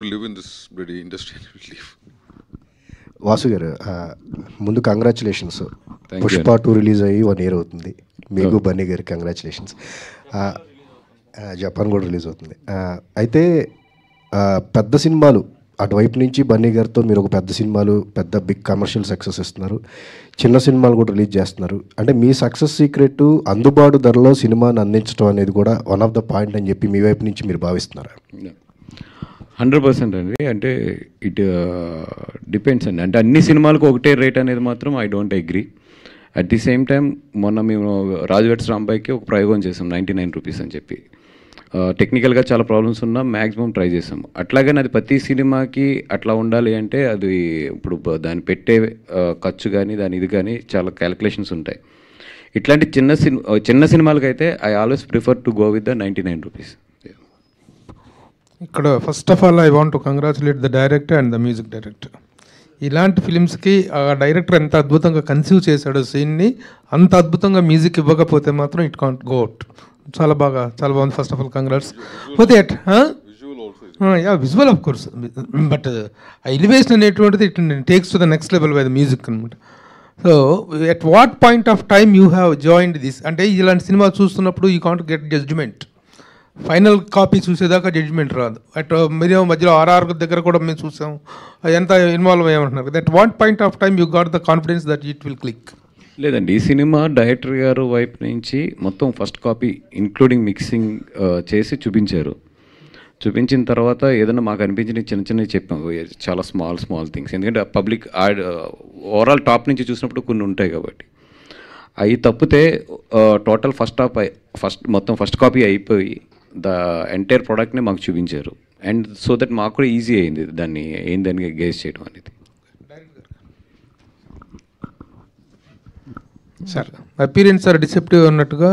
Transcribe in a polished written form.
live in this bloody industry and we live. Vasu గారు ముందు congratulations. Thank Pushpa you. 2 release అయ్యి 1 year అవుతుంది. మీకు బన్నీ గారి కంగ్రాచులేషన్స్. జపాన్ కూడా రిలీజ్ అవుతుంది. అయితే పెద్ద సినిమాలు అటువైపు నుంచి బన్నీ గారితో మీరు ఒక పెద్ద సినిమాలు పెద్ద బిగ్ కమర్షియల్ సక్సెస్ ఇస్తున్నారు, చిన్న సినిమాలు కూడా రిలీజ్ చేస్తున్నారు. అంటే మీ సక్సెస్ సీక్రెట్ అందుబాటు ధరలో సినిమాని అందించడం అనేది కూడా వన్ ఆఫ్ ద పాయింట్ అని చెప్పి మీ వైపు నుంచి మీరు భావిస్తున్నారా? 100% అండి. అంటే ఇట్ డిపెండ్స్ అండి. అంటే అన్ని సినిమాలకు ఒకటే రేట్ అనేది మాత్రం I don't agree. At the same time మొన్న మేము రాజు వెడ్స్ రాంబాయికి ఒక ప్రయోగం చేసాం 99 రూపీస్ అని చెప్పి. టెక్నికల్గా చాలా ప్రాబ్లమ్స్ ఉన్నా మ్యాక్సిమం ట్రై చేసాం. అట్లాగని అది ప్రతి సినిమాకి అట్లా ఉండాలి అంటే అది ఇప్పుడు దాన్ని పెట్టే ఖర్చు కానీ దాని ఇది కానీ చాలా క్యాలిక్యులేషన్స్ ఉంటాయి. ఇట్లాంటి చిన్న సినిమాలకైతే I always prefer to go with the 99 rupees. ఇక్కడ first of all I want to congratulate the director and the music director. ఇలాంటి ఫిలిమ్స్కి ఆ డైరెక్టర్ ఎంత అద్భుతంగా కన్సీవ్ చేశాడో సీన్ని, అంత అద్భుతంగా మ్యూజిక్ ఇవ్వకపోతే మాత్రం ఇట్ కాంట్ గో అవుట్. చాలా బాగుంది. First of all congrats. పోతే visual of course, but elevation అనేటువంటిది it takes to the next level by the music అనమాట. So at what point of time you have joined this? అంటే ఇలాంటి cinema చూస్తున్నప్పుడు you can't get judgement. Final copy చూసేదాకా judgement రాదు. At మీరు మధ్యలో RR దగ్గర కూడా మేము చూసాం, ఎంత ఇన్వాల్వ్ అయ్యామంటున్నారు. That what point of time you got the confidence that it will click? లేదండి, ఈ సినిమా డైరెక్టర్ గారు వైపు నుంచి మొత్తం ఫస్ట్ కాపీ ఇంక్లూడింగ్ మిక్సింగ్ చేసి చూపించారు. చూపించిన తర్వాత ఏదైనా మాకు అనిపించిన చిన్నవి చెప్పాము, చాలా స్మాల్ థింగ్స్. ఎందుకంటే పబ్లిక్ ఓవరాల్ టాప్ నుంచి చూసినప్పుడు కొన్ని ఉంటాయి కాబట్టి అవి తప్పితే టోటల్ మొత్తం ఫస్ట్ కాపీ అయిపోయి ద ఎంటైర్ ప్రోడక్ట్ని మాకు చూపించారు. అండ్ సో దట్ మాకు కూడా ఈజీ అయింది దాన్ని ఏందని గేస్ చేయడం అనేది. సార్ అపీరెన్స్ సార్ డిసెప్టివ్ అన్నట్టుగా